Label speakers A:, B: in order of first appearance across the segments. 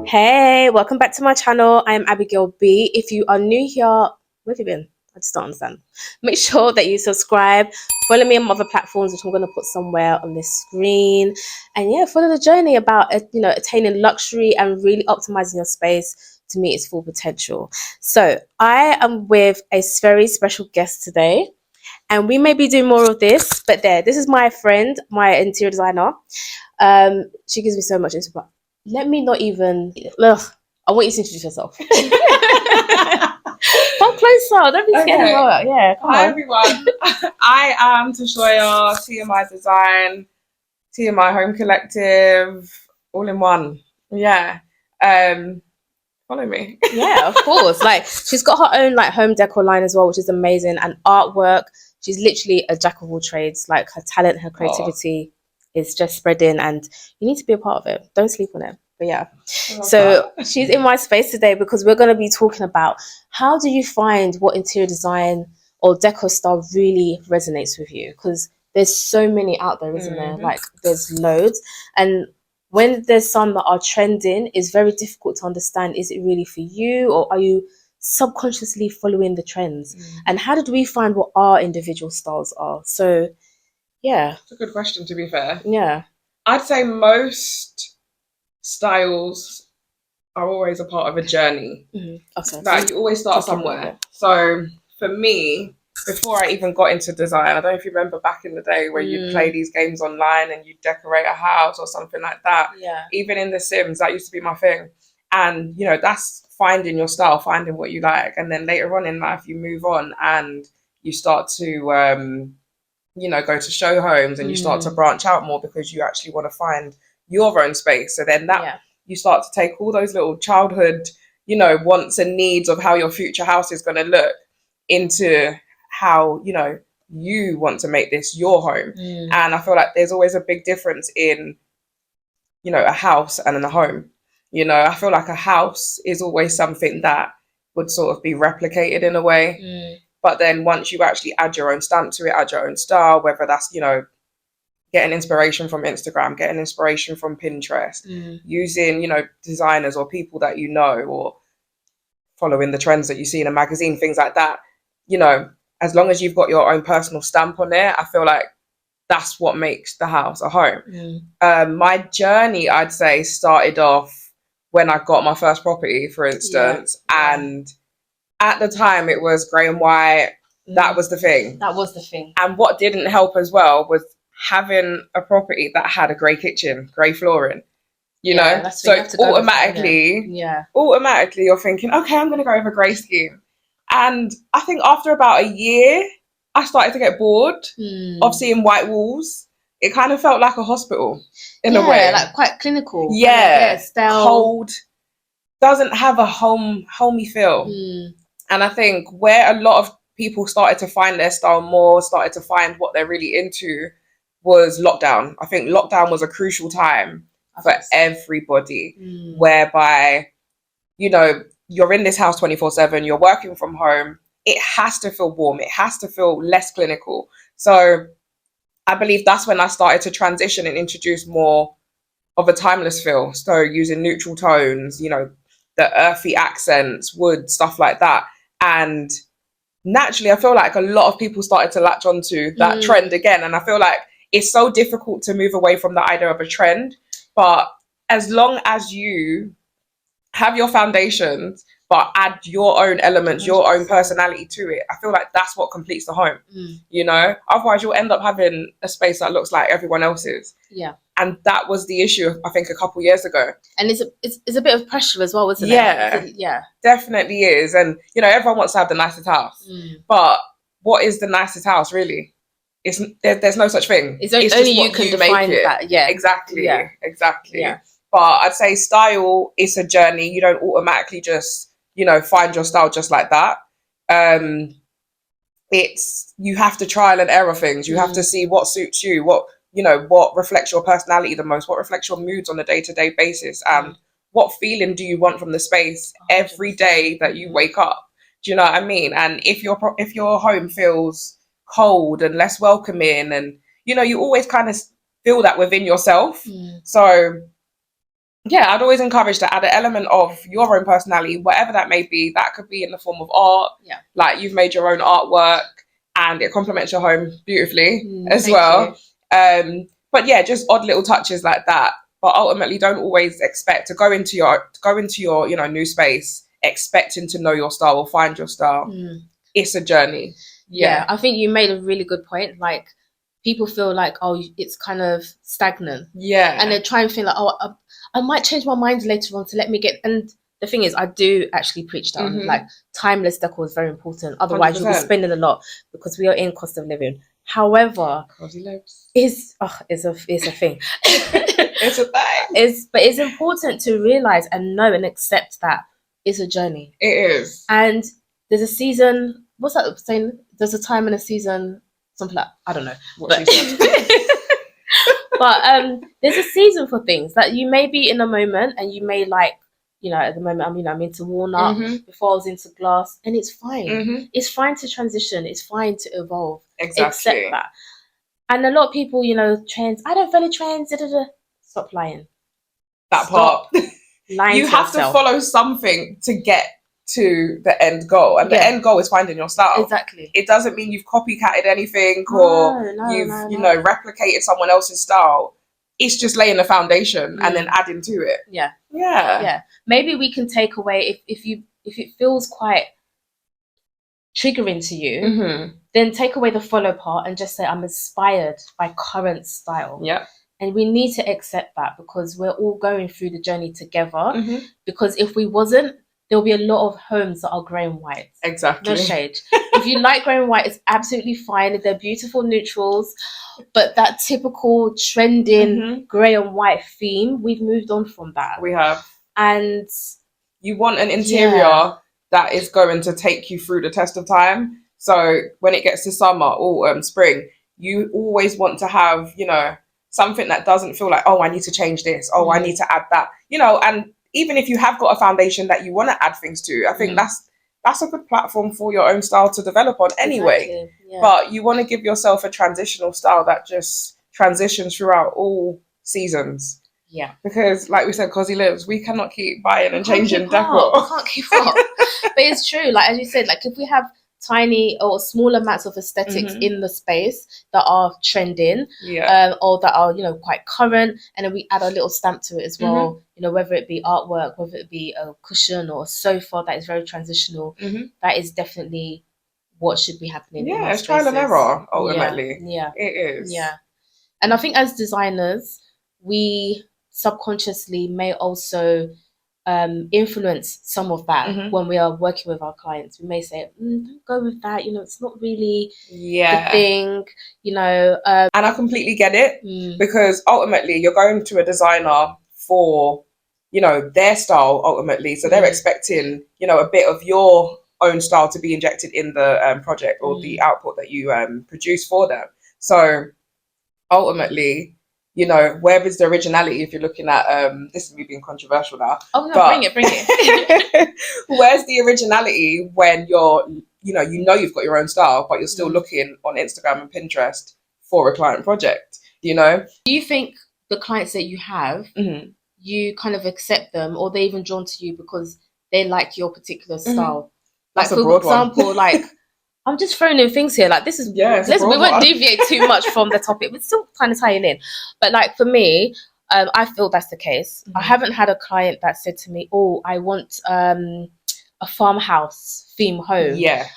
A: Hey, welcome back to my channel. I am Abigail B. If you are new here, where have you been? I just don't understand. Make sure that you subscribe. Follow me on other platforms, which I'm going to put somewhere on this screen. And yeah, follow the journey about attaining luxury and really optimizing your space to meet its full potential. So I am with a very special guest today, and we may be doing more of this. But this is my friend, my interior designer. She gives me so much inspiration. Let me not even. Ugh, I want you to introduce yourself. Come closer. Don't be scared of her. Yeah, come
B: Hi
A: on.
B: everyone. I am Tashoya, TMI Design, TMI Home Collective, all in one. Yeah. Follow me.
A: Yeah, of course. Like, she's got her own like home decor line as well, which is amazing, and artwork. She's literally a jack of all trades. Like, her talent, her creativity is just spreading, and you need to be a part of it. Don't sleep on it. But yeah, so she's in my space today because we're going to be talking about how do you find what interior design or decor style really resonates with you, because there's so many out there, isn't there? Like, there's loads, and when there's some that are trending, it's very difficult to understand, is it really for you, or are you subconsciously following the trends? And how did we find what our individual styles are? So yeah,
B: It's a good question, to be fair.
A: yeah,
B: I'd say most styles are always a part of a journey.
A: okay,
B: Like, you always start somewhere. So for me, before I even got into design, I don't know if you remember back in the day where you'd play these games online and you'd decorate a house or something like that.
A: Yeah.
B: Even in The Sims, that used to be my thing. And, you know, that's finding your style, finding what you like. And then later on in life, you move on and you start to, go to show homes and you start to branch out more because you actually want to find your own space. So then you start to take all those little childhood, wants and needs of how your future house is going to look into how, you want to make this your home. And I feel like there's always a big difference in, a house and in a home. I feel like a house is always something that would sort of be replicated in a way. But then once you actually add your own stamp to it, add your own style, whether that's, getting inspiration from Instagram, getting inspiration from Pinterest, using, designers or people that or following the trends that you see in a magazine, things like that, as long as you've got your own personal stamp on it, I feel like that's what makes the house a home. My journey, I'd say, started off when I got my first property, for instance, and at the time it was grey and white. That was the thing.
A: That was the thing.
B: And what didn't help as well was having a property that had a grey kitchen, grey flooring. So automatically you're thinking, okay, I'm going to go with a grey scheme. And I think after about a year, I started to get bored of seeing white walls. It kind of felt like a hospital in a way.
A: Like quite clinical.
B: Yeah, cold, doesn't have a homey feel. And I think where a lot of people started to find their style more, started to find what they're really into, was lockdown. I think lockdown was a crucial time for everybody, whereby, you're in this house 24/7, you're working from home. It has to feel warm. It has to feel less clinical. So I believe that's when I started to transition and introduce more of a timeless feel. So using neutral tones, the earthy accents, wood, stuff like that. And naturally, I feel like a lot of people started to latch onto that trend again. And I feel like it's so difficult to move away from the idea of a trend. But as long as you have your foundations, but add your own elements, your own personality to it, I feel like that's what completes the home. Otherwise you'll end up having a space that looks like everyone else's. And that was the issue, I think, a couple years ago.
A: And it's a bit of pressure as well, isn't
B: it? Yeah, definitely is. And everyone wants to have the nicest house, but what is the nicest house really? There's no such thing.
A: It's only you can define that. Yeah,
B: exactly. Yeah. But I'd say style is a journey. You don't automatically just, find your style just like that. You have to trial and error things. You have to see what suits you, what reflects your personality the most, what reflects your moods on a day-to-day basis, and what feeling do you want from the space every day that you wake up. Do you know what I mean? And if your home feels cold and less welcoming, and you always kind of feel that within yourself. So yeah, I'd always encourage to add an element of your own personality, whatever that may be. That could be in the form of art.
A: Yeah.
B: Like you've made your own artwork and it complements your home beautifully as
A: thank
B: well. But yeah, just odd little touches like that. But ultimately, don't always expect to go into your new space expecting to know your style or find your style. It's a journey.
A: Yeah, I think you made a really good point. Like, people feel like, oh, it's kind of stagnant.
B: Yeah.
A: And they try and feel like, oh, I might change my mind later on to let me get. And the thing is, I do actually preach that on, like, timeless decor is very important. Otherwise, 100%. You'll be spending a lot because we are in cost of living. However, it's a thing.
B: It's a thing.
A: But it's important to realize and know and accept that it's a journey.
B: It is.
A: And there's a season. What's that saying? There's a time and a season. Something like, I don't know. But there's a season for things that you may be in a moment, and you may like, at the moment I'm into walnut. Before I was into glass, and it's fine. It's fine to transition. It's fine to evolve.
B: Exactly.
A: Accept that. And a lot of people, trends. I don't follow trends. Stop lying.
B: That part.
A: Lying.
B: You have to follow something to get to the end goal, and the end goal is finding your style.
A: Exactly.
B: It doesn't mean you've copycatted anything or you've replicated someone else's style. It's just laying the foundation and then adding to it. Yeah.
A: Maybe we can take away if it feels quite triggering to you, then take away the follow part and just say, I'm inspired by current style.
B: Yeah.
A: And we need to accept that, because we're all going through the journey together. Because if we wasn't, there'll be a lot of homes that are grey and white.
B: Exactly.
A: No shade. If you like grey and white, it's absolutely fine. They're beautiful neutrals. But that typical trending grey and white theme, we've moved on from that.
B: We have.
A: And
B: you want an interior that is going to take you through the test of time. So when it gets to summer, autumn, spring, you always want to have, something that doesn't feel like, oh, I need to change this. Oh, I need to add that. And even if you have got a foundation that you want to add things to, I think that's a good platform for your own style to develop on anyway.
A: Exactly. Yeah.
B: But you want to give yourself a transitional style that just transitions throughout all seasons.
A: Yeah.
B: Because like we said, Cozy Lives, we cannot keep buying and changing decor.
A: We can't keep up. But it's true. Like, as you said, like, if we have tiny or small amounts of aesthetics in the space that are trending, or that are quite current, and then we add a little stamp to it as well, whether it be artwork, whether it be a cushion or a sofa that is very transitional, that is definitely what should be happening.
B: Yeah, it's trial and error ultimately.
A: Yeah,
B: it is.
A: Yeah. And I think as designers, we subconsciously may also influence some of that when we are working with our clients. We may say, don't go with that, it's not really the thing,
B: and I completely get it, because ultimately you're going to a designer for their style ultimately, so they're expecting a bit of your own style to be injected in the project or the output that you produce for them. So ultimately, where is the originality if you're looking at, this is me being controversial now.
A: Oh, no, bring it.
B: Where's the originality when you're, you've got your own style, but you're still looking on Instagram and Pinterest for a client project,
A: Do you think the clients that you have, you kind of accept them, or they even drawn to you because they like your particular style? Like, for example, like, I'm just throwing in things here. Like, this is, we won't deviate too much from the topic. We're still kind of tying in. But like, for me, I feel that's the case. I haven't had a client that said to me, oh, I want a farmhouse theme home.
B: Yeah.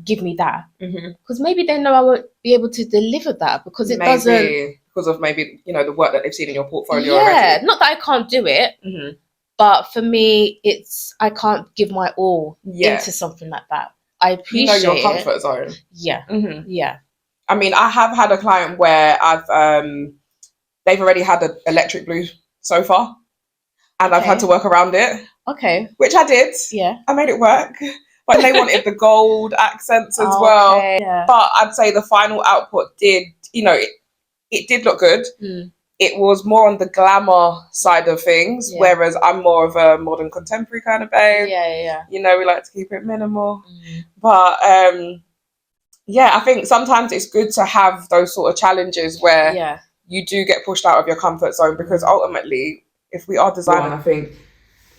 A: Give me that. Because maybe they know I won't be able to deliver that, because it doesn't.
B: Because of maybe, the work that they've seen in your portfolio already.
A: Yeah, not that I can't do it. But for me, I can't give my all into something like that. I appreciate
B: your comfort zone.
A: Yeah. Yeah.
B: I mean, I have had a client where they've already had an electric blue sofa, and I've had to work around it.
A: Okay.
B: Which I did.
A: Yeah.
B: I made it work. But they wanted the gold accents as well.
A: Okay. Yeah.
B: But I'd say the final output did, it did look good. It was more on the glamour side of things, whereas I'm more of a modern contemporary kind of babe.
A: Yeah.
B: We like to keep it minimal. But I think sometimes it's good to have those sort of challenges where you do get pushed out of your comfort zone, because ultimately if we are designing, I think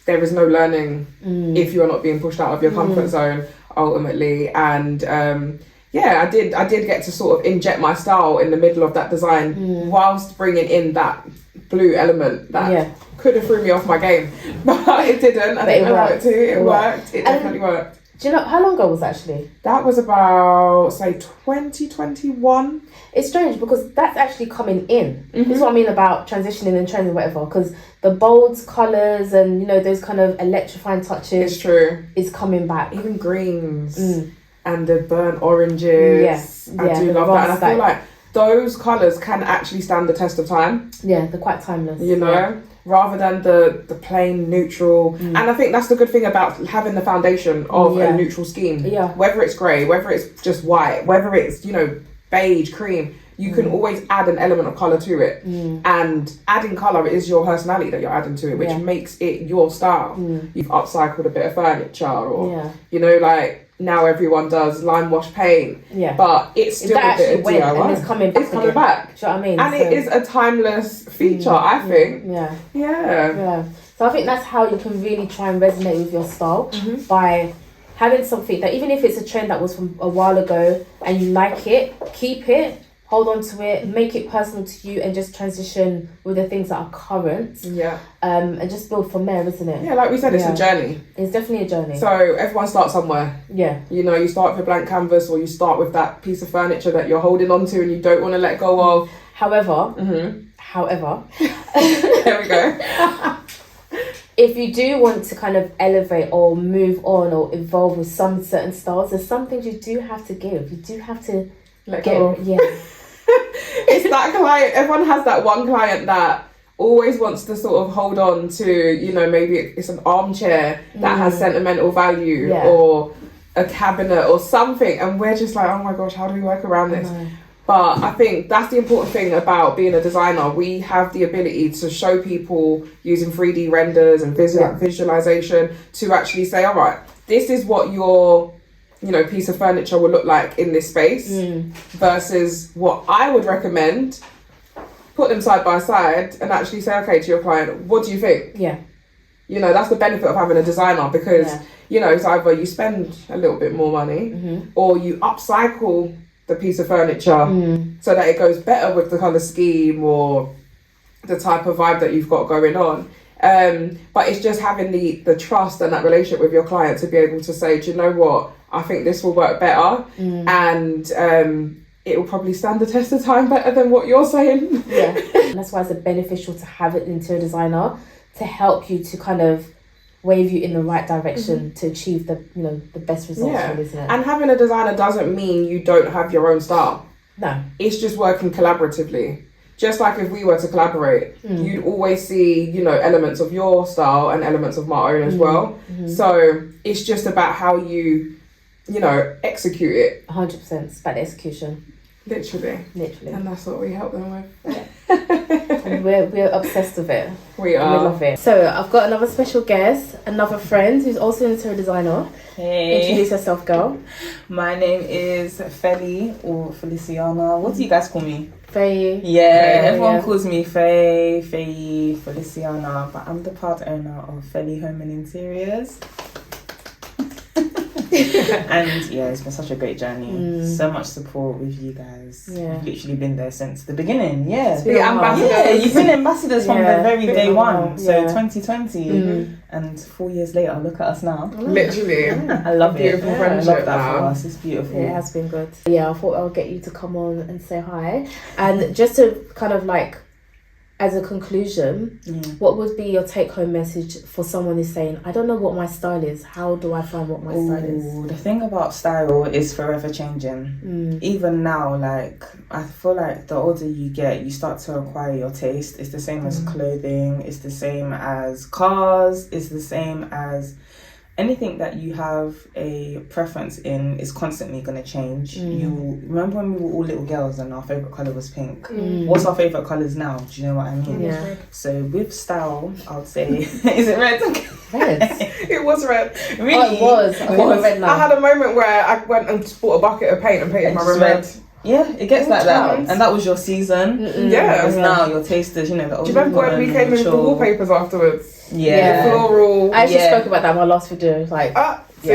B: there is no learning if you're not being pushed out of your comfort zone ultimately. And I did get to sort of inject my style in the middle of that design whilst bringing in that blue element that could have threw me off my game, but it didn't. I didn't allow it to. It worked. It definitely worked.
A: Do you know how long ago was that actually?
B: That was about, say, 2021.
A: It's strange because that's actually coming in. This is what I mean about transitioning and trends and whatever, because the bold colours and, you know, those kind of electrifying touches,
B: it's true,
A: is coming back.
B: Even greens and the burnt oranges. Yes, I do love that. And I feel like those colours can actually stand the test of time.
A: Yeah, they're quite timeless.
B: You know? Rather than the plain neutral. And I think that's the good thing about having the foundation of a neutral scheme. Yeah. Whether it's grey, whether it's just white, whether it's, you know, beige, cream, you can always add an element of colour to it. And adding colour is your personality that you're adding to it, which makes it your style. You've upcycled a bit of furniture or, you know, like now everyone does lime wash paint. Yeah. But it's still a bit of DIY.
A: And it's coming back.
B: It's coming back.
A: Do you know what I mean?
B: And it is a timeless feature, I think. Yeah.
A: So I think that's how you can really try and resonate with your style by having something that, even if it's a trend that was from a while ago and you like it, keep it, hold on to it, make it personal to you, and just transition with the things that are current. Yeah. And just build from there, isn't it?
B: Yeah, like we said, it's a journey.
A: It's definitely a journey.
B: So everyone starts somewhere. Yeah. You know, you start with a blank canvas, or you start with that piece of furniture that you're holding on to and you don't want to let go of.
A: However,
B: there we go.
A: If you do want to kind of elevate or move on or evolve with some certain styles, there's some things you do have to give. You do have to
B: let go. Yeah. It's that client. Everyone has that one client that always wants to sort of hold on to, you know, maybe it's an armchair that has sentimental value or a cabinet or something, and we're just like, oh my gosh, how do we work around this? But I think that's the important thing about being a designer. We have the ability to show people using 3D renders and visualization to actually say, all right, this is what your, you know, piece of furniture will look like in this space versus what I would recommend. Put them side by side and actually say, okay, to your client, what do you think? Yeah. You know, that's the benefit of having a designer, because, you know, it's either you spend a little bit more money or you upcycle the piece of furniture so that it goes better with the colour scheme or the type of vibe that you've got going on. But it's just having the trust and that relationship with your client to be able to say, do you know what, I think this will work better and it will probably stand the test of time better than what you're saying.
A: Yeah. And that's why it's beneficial to have an interior designer to help you to kind of wave you in the right direction to achieve the, you know, the best results, isn't it?
B: And having a designer doesn't mean you don't have your own style. No. It's just working collaboratively. Just like if we were to collaborate, you'd always see, you know, elements of your style and elements of my own as well. So it's just about how you know, execute it.
A: 100%. It's about the execution.
B: Literally. And that's what we help them with.
A: And we're obsessed with it.
B: We are.
A: We love it. So I've got another special guest, another friend who's also an interior designer. Hey. Introduce yourself, girl.
C: My name is Feli or Feliciana. What do you guys call me?
A: Faye.
C: Yeah, everyone calls me Faye, Feliciana, but I'm the proud owner of Feli Home and Interiors. And yeah, it's been such a great journey. So much support with you guys. You've literally been there since the beginning. Yeah,
B: the ambassadors.
C: Yeah, you've been ambassadors from the very day one. So 2020, and 4 years later, look at us now.
B: Literally,
C: I love it.
B: Beautiful friendship.
C: I love that for us. It's beautiful.
A: Yeah, it has been good. Yeah, I thought I'll get you to come on and say hi, and just to kind of like, as a conclusion, what would be your take-home message for someone who's saying, I don't know what my style is. How do I find what my style is?
C: The thing about style is forever changing. Even now, like, I feel like the older you get, you start to acquire your taste. It's the same as clothing. It's the same as cars. It's the same as anything that you have a preference in is constantly going to change. You remember when we were all little girls and our favourite colour was pink? What's our favourite colours now? Do you know what I mean?
A: Yeah.
C: So with style, I would say, is it red?
A: Red.
B: It was red.
C: Really?
A: Oh, it was.
B: I had a moment where I went and bought a bucket of paint and painted my room red.
C: Yeah, it gets like that. And that was your season.
B: Yeah.
C: Because now your tasters, you know,
B: Do you remember when we came in with the wallpapers afterwards?
C: Yeah.
B: The floral.
A: I actually spoke about that in my last video. Like,
B: see.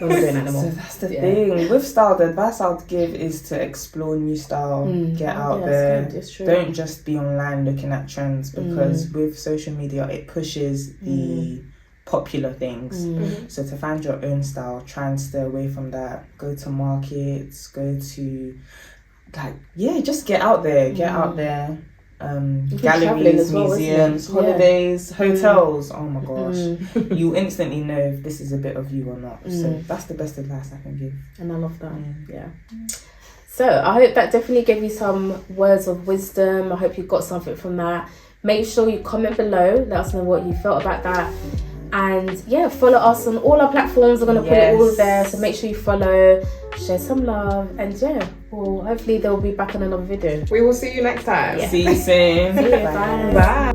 A: we're not doing that anymore.
C: So that's the thing. With style, the advice I'd give is to explore new style, get out there.
A: It's true.
C: Don't just be online looking at trends, because with social media, it pushes the popular things. So to find your own style, try and stay away from that. Go to markets, go to just get out there. Get out there. Galleries,
A: well,
C: museums, holidays, hotels. Oh my gosh. You instantly know if this is a bit of you or not. So that's the best advice I can give.
A: And I love that. Yeah. So I hope that definitely gave you some words of wisdom. I hope you got something from that. Make sure you comment below. Let us know what you felt about that. And follow us on all our platforms. I'm going to put it all there. So make sure you follow, share some love. And hopefully they'll be back on another video.
B: We will see you next time.
C: See you soon.
A: Bye.
B: Bye.